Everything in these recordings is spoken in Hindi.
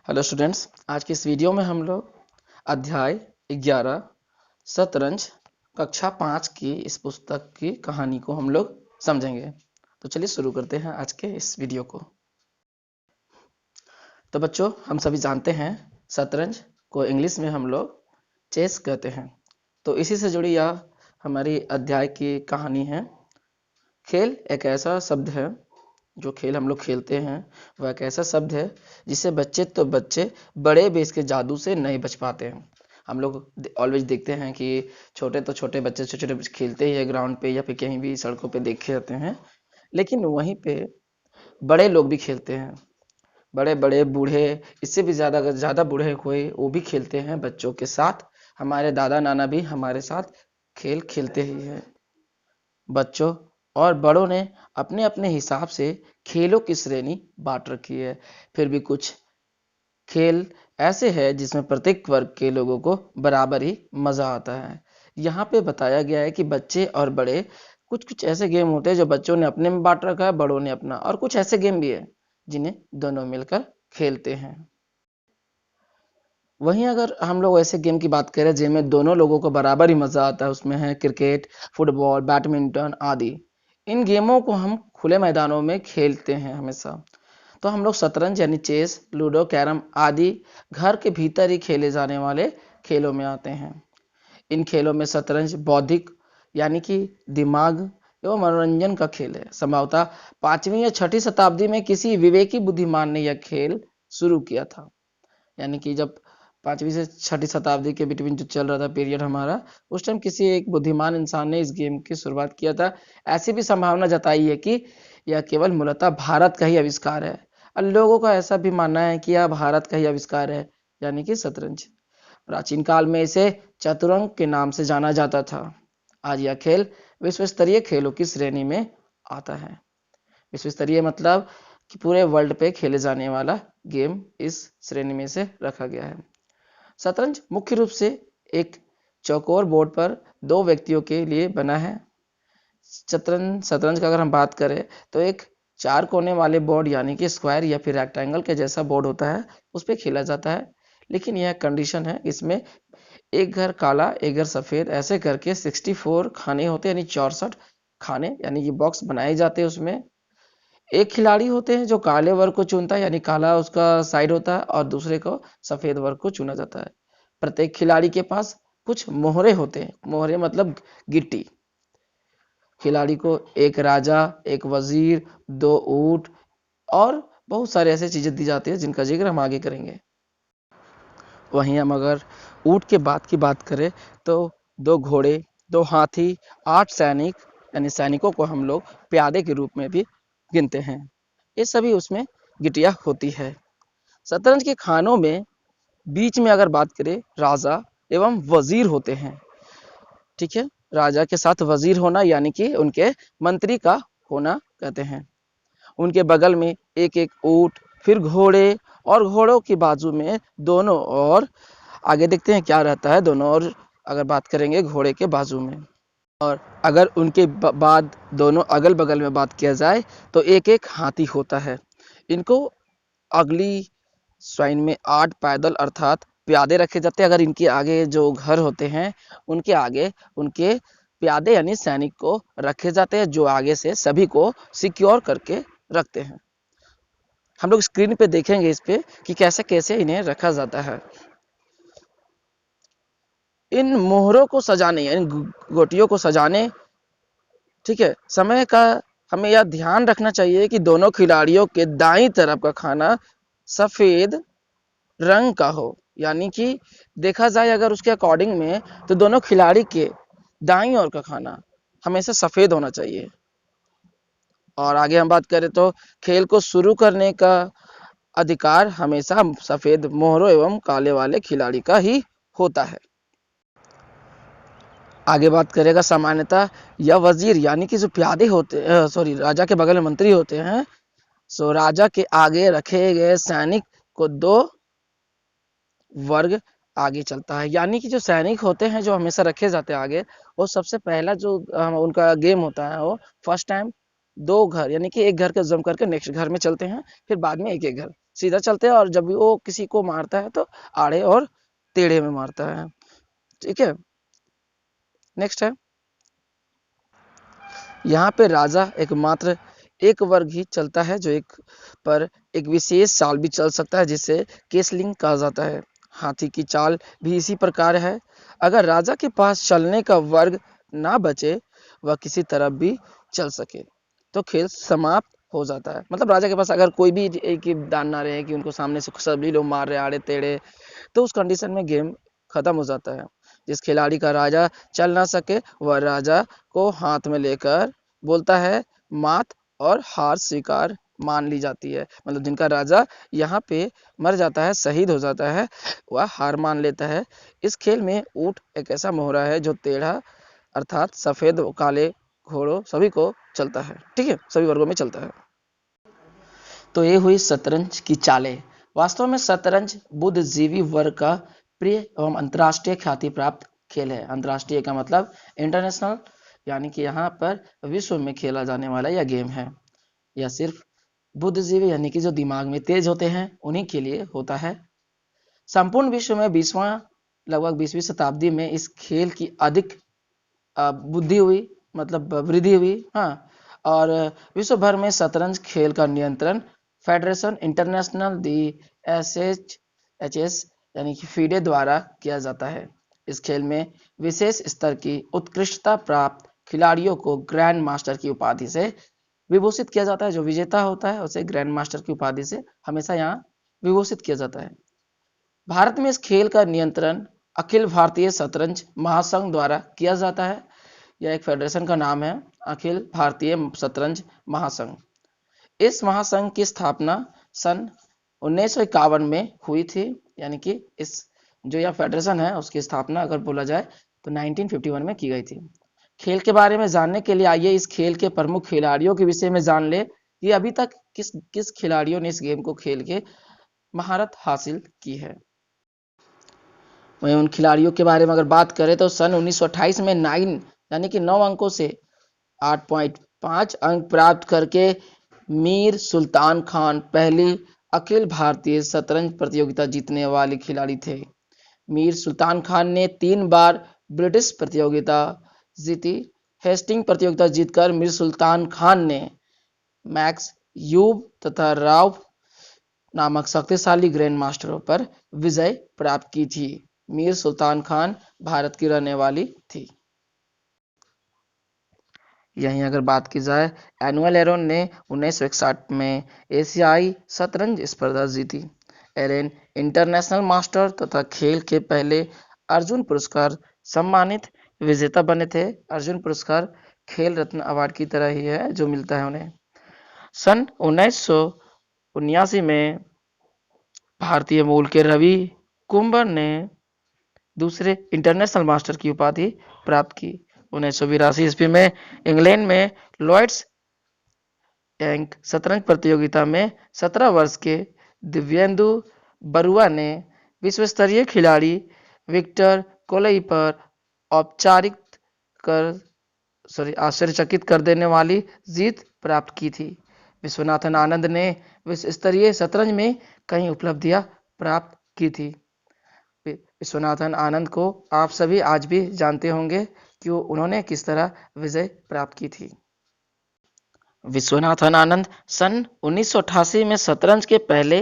हेलो स्टूडेंट्स, आज की इस वीडियो में हम लोग अध्याय 11 शतरंज कक्षा 5 की इस पुस्तक की कहानी को हम लोग समझेंगे। तो चलिए शुरू करते हैं आज के इस वीडियो को। तो बच्चों, हम सभी जानते हैं शतरंज को इंग्लिश में हम लोग चेस कहते हैं। तो इसी से जुड़ी यह हमारी अध्याय की कहानी है। खेल एक ऐसा शब्द है, जो खेल हम लोग खेलते हैं वह एक ऐसा शब्द है जिसे बच्चे बड़े भी इसके जादू से नहीं बच पाते हैं। हम लोग ऑलवेज देखते हैं कि छोटे बच्चे छोटे छोटे खेलते ही है ग्राउंड पे या फिर कहीं भी सड़कों पे देखे जाते हैं, लेकिन वहीं पे बड़े लोग भी खेलते हैं। बड़े बड़े बूढ़े, इससे भी ज्यादा अगर ज्यादा बूढ़े कोई, वो भी खेलते हैं बच्चों के साथ। हमारे दादा नाना भी हमारे साथ खेल खेलते ही है। बच्चों और बड़ों ने अपने अपने हिसाब से खेलों की श्रेणी बांट रखी है। फिर भी कुछ खेल ऐसे हैं जिसमें प्रत्येक वर्ग के लोगों को बराबर ही मजा आता है। यहाँ पे बताया गया है कि बच्चे और बड़े, कुछ कुछ ऐसे गेम होते हैं जो बच्चों ने अपने में बांट रखा है, बड़ों ने अपना, और कुछ ऐसे गेम भी है जिन्हें दोनों मिलकर खेलते हैं। वहीं अगर हम लोग ऐसे गेम की बात करें जिनमें दोनों लोगों को बराबर ही मजा आता है, उसमें है क्रिकेट, फुटबॉल, बैडमिंटन आदि। इन गेमों को हम खुले मैदानों में खेलते हैं हमेशा। तो हम लोग शतरंज यानी चेस, लूडो, कैरम आदि घर के भीतर ही खेले जाने वाले खेलों में आते हैं। इन खेलों में शतरंज बौद्धिक यानी कि दिमाग एवं मनोरंजन का खेल है। संभवतः 5वीं या 6ठी शताब्दी में किसी विवेकी बुद्धिमान ने यह खेल शुरू किया था। यानी कि जब 5वीं से 6ठी शताब्दी के बिटवीन जो चल रहा था पीरियड हमारा, उस टाइम किसी एक बुद्धिमान इंसान ने इस गेम की शुरुआत किया था। ऐसी भी संभावना जताई है कि यह केवल मूलतः भारत का ही आविष्कार है, और लोगों का ऐसा भी मानना है कि यह भारत का ही आविष्कार है, यानी कि शतरंज। प्राचीन काल में इसे चतुरंग के नाम से जाना जाता था। आज यह खेल विश्व स्तरीय खेलों की श्रेणी में आता है। विश्व स्तरीय मतलब कि पूरे वर्ल्ड पे खेले जाने वाला गेम इस श्रेणी में से रखा गया है। शतरंज मुख्य रूप से एक चौकोर बोर्ड पर दो व्यक्तियों के लिए बना है। शतरंज का अगर हम बात करें तो एक 4 कोने वाले बोर्ड यानी कि स्क्वायर या फिर रेक्टेंगल के जैसा बोर्ड होता है, उस पर खेला जाता है। लेकिन यह कंडीशन है, इसमें एक घर काला एक घर सफेद ऐसे करके 64 खाने होते हैं, यानी 64 खाने यानी कि बॉक्स बनाए जाते हैं। उसमें एक खिलाड़ी होते हैं जो काले वर्ग को चुनता है, यानी काला उसका साइड होता है, और दूसरे को सफेद वर्ग को चुना जाता है। प्रत्येक खिलाड़ी के पास कुछ मोहरे होते हैं। मोहरे मतलब गिट्टी। खिलाड़ी को एक राजा, एक वजीर, 2 ऊंट और बहुत सारे ऐसे चीजें दी जाती है जिनका जिक्र हम आगे करेंगे। वहीं हम अगर ऊंट के की बात करें तो 2 घोड़े, 2 हाथी, 8 सैनिक यानी सैनिकों को हम लोग प्यादे के रूप में भी गिनते हैं। ये सभी उसमें गिटिया होती है। शतरंज के खानों में बीच में अगर बात करें, राजा एवं वजीर होते हैं। ठीक है, राजा के साथ वजीर होना यानी कि उनके मंत्री का होना कहते हैं। उनके बगल में एक एक ऊंट, फिर घोड़े, और घोड़ों की बाजू में दोनों, और आगे देखते हैं क्या रहता है दोनों, और अगर बात करेंगे घोड़े के बाजू में, और अगर उनके बाद दोनों अगल बगल में बात किया जाए तो एक एक हाथी होता है। इनको अगली स्वाइन में 8 पैदल अर्थात प्यादे रखे जाते हैं। अगर इनके आगे जो घर होते हैं, उनके आगे उनके प्यादे यानी सैनिक को रखे जाते हैं, जो आगे से सभी को सिक्योर करके रखते हैं। हम लोग स्क्रीन पे देखेंगे इस पे कि कैसे कैसे इन्हें रखा जाता है। इन मोहरों को सजाने यानी गोटियों को सजाने, ठीक है, समय का हमें यह ध्यान रखना चाहिए कि दोनों खिलाड़ियों के दाईं तरफ का खाना सफेद रंग का हो। यानी कि देखा जाए अगर उसके अकॉर्डिंग में, तो दोनों खिलाड़ी के दाईं ओर का खाना हमेशा सफेद होना चाहिए। और आगे हम बात करें तो खेल को शुरू करने का अधिकार हमेशा सफेद मोहरों एवं काले वाले खिलाड़ी का ही होता है। आगे बात करेगा सामान्यतः यह वजीर यानी कि जो प्यादे होते सॉरी राजा के बगल में मंत्री होते हैं, सो राजा के आगे रखे गए सैनिक को 2 वर्ग आगे चलता है। यानी कि जो सैनिक होते हैं जो हमेशा रखे जाते हैं आगे, वो सबसे पहला जो उनका गेम होता है, वो फर्स्ट टाइम 2 घर यानी कि एक घर का जम करके नेक्स्ट घर में चलते हैं, फिर बाद में एक एक घर। सीधा चलते हैं और जब भी वो किसी को मारता है तो आड़े और टेढ़े में मारता है। ठीक है, नेक्स्ट है, यहाँ पे राजा एकमात्र एक वर्ग ही चलता है जो एक पर एक विशेष चाल भी चल सकता है जिसे केसलिंग कहा जाता है। हाथी की चाल भी इसी प्रकार है। अगर राजा के पास चलने का वर्ग ना बचे, वह किसी तरफ भी चल सके तो खेल समाप्त हो जाता है। मतलब राजा के पास अगर कोई भी एक ही दान ना रहे कि उनको सामने से सभी लोग मार रहे आड़े टेढ़े, तो उस कंडीशन में गेम खत्म हो जाता है। जिस खिलाड़ी का राजा चल ना सके वह राजा को हाथ में लेकर बोलता है मात और हार स्वीकार मान ली जाती है। मतलब जिनका राजा यहाँ पे मर जाता है, शहीद हो जाता है, वह हार मान लेता है। इस खेल में ऊंट एक ऐसा मोहरा है जो टेढ़ा अर्थात सफेद काले घोड़ों सभी को चलता है। ठीक है, सभी वर्गों में चलता है। तो ये हुई शतरंज की चालें। वास्तव में शतरंज बुद्धिजीवी वर्ग का प्रिय एवं अंतर्राष्ट्रीय ख्याति प्राप्त खेल है। अंतर्राष्ट्रीय का मतलब इंटरनेशनल, यानी कि यहाँ पर विश्व में खेला जाने वाला यह गेम है। यह सिर्फ बुद्धिजीवी यानी कि जो दिमाग में तेज होते हैं उन्हीं के लिए होता है। संपूर्ण विश्व में लगभग 20वीं शताब्दी में इस खेल की अधिक बुद्धि हुई, मतलब वृद्धि हुई। हाँ, और विश्व भर में शतरंज खेल का नियंत्रण फेडरेशन इंटरनेशनल दी एस यानी कि फीडे द्वारा किया जाता है। इस खेल में विशेष स्तर की उत्कृष्टता प्राप्त खिलाड़ियों को ग्रैंड मास्टर की उपाधि से विभूषित किया जाता है। जो विजेता होता है उसे ग्रैंड मास्टर की उपाधि से हमेशा यहाँ विभूषित किया जाता है। भारत में इस खेल का नियंत्रण अखिल भारतीय शतरंज महासंघ द्वारा किया जाता है। यह एक फेडरेशन का नाम है, अखिल भारतीय शतरंज महासंघ। इस महासंघ की स्थापना सन 1951 में हुई थी। यानी कि इस जो यह फेडरेशन है उसकी स्थापना अगर बोला जाए तो 1951 में की गई थी। खेल के बारे में जानने के लिए आइए इस खेल के प्रमुख खिलाड़ियों के विषय में जान ले कि अभी तक किस किस खिलाड़ियों ने इस गेम को खेल के महारत हासिल की है। वहीं उन खिलाड़ियों के बारे में अगर बात करें तो सन 1928 में 9 यानी कि 9 अंकों से 8.5 अंक प्राप्त करके मीर सुल्तान खान पहली अखिल भारतीय शतरंज प्रतियोगिता जीतने वाले खिलाड़ी थे। मीर सुल्तान खान ने 3 बार ब्रिटिश प्रतियोगिता जीती। हेस्टिंग प्रतियोगिता जीतकर मीर सुल्तान खान ने मैक्स यूब तथा राव नामक शक्तिशाली ग्रैंड मास्टरों पर विजय प्राप्त की थी। मीर सुल्तान खान भारत की रहने वाली थी। यहीं अगर बात की जाए, एनुअल एरोन ने 1961 में एशियाई शतरंज स्पर्धा जीती। एरेन इंटरनेशनल मास्टर तथा खेल के पहले अर्जुन पुरस्कार सम्मानित विजेता बने थे। अर्जुन पुरस्कार खेल रत्न अवार्ड की तरह ही है जो मिलता है उन्हें। सन 1979 में भारतीय मूल के रवि कुंबर ने दूसरे इंटरनेशनल मास्टर की उपाधि प्राप्त की। 1982 ईस्वी में इंग्लैंड में लॉर्ड्स एंक शतरंज प्रतियोगिता में 17 वर्ष के दिव्येंदु बरुआ ने विश्व स्तरीय खिलाड़ी विक्टर कोलई पर औपचारिक आश्चर्यचकित कर देने वाली जीत प्राप्त की थी। विश्वनाथन आनंद ने विश्व स्तरीय शतरंज में कई उपलब्धियां प्राप्त की थी। विश्वनाथन आनंद को आप सभी आज भी जानते होंगे कि उन्होंने किस तरह विजय प्राप्त की थी। विश्वनाथन आनंद सन 1988 में शतरंज के पहले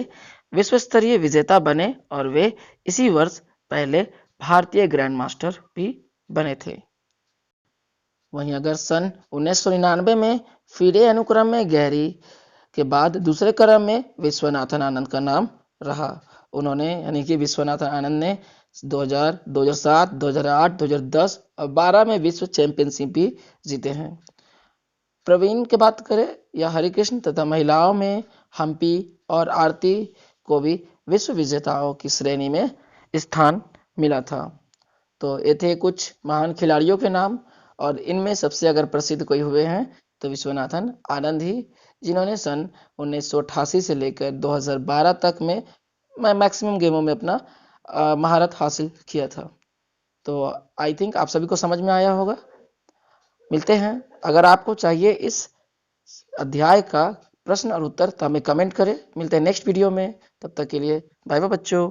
विश्व स्तरीय विजेता बने और वे इसी वर्ष पहले भारतीय ग्रैंड मास्टर भी बने थे। वहीं अगर सन 1999 में फीडे अनुक्रम में गहरी के बाद दूसरे क्रम में विश्वनाथन आनंद का नाम रहा। उन्होंने यानी कि विश्वनाथन आनंद ने 2000, 2007, 2008, 2010 और 12 में विश्व चैंपियनशिप भी जीते हैं। प्रवीण की बात करें या हरिकृष्ण तथा महिलाओं में हम्पी और आरती को भी विश्व विजेताओं की श्रेणी में स्थान मिला था। तो ये थे कुछ महान खिलाड़ियों के नाम, और इनमें सबसे अगर प्रसिद्ध कोई हुए हैं तो विश्वनाथन आनंद ही, जिन्होंने सन 1988 से लेकर 2012 तक में मैक्सिमम गेमों में अपना महारत हासिल किया था। तो आई थिंक आप सभी को समझ में आया होगा। मिलते हैं, अगर आपको चाहिए इस अध्याय का प्रश्न और उत्तर तो हमें कमेंट करें। मिलते हैं नेक्स्ट वीडियो में, तब तक के लिए बाय बाय बच्चों।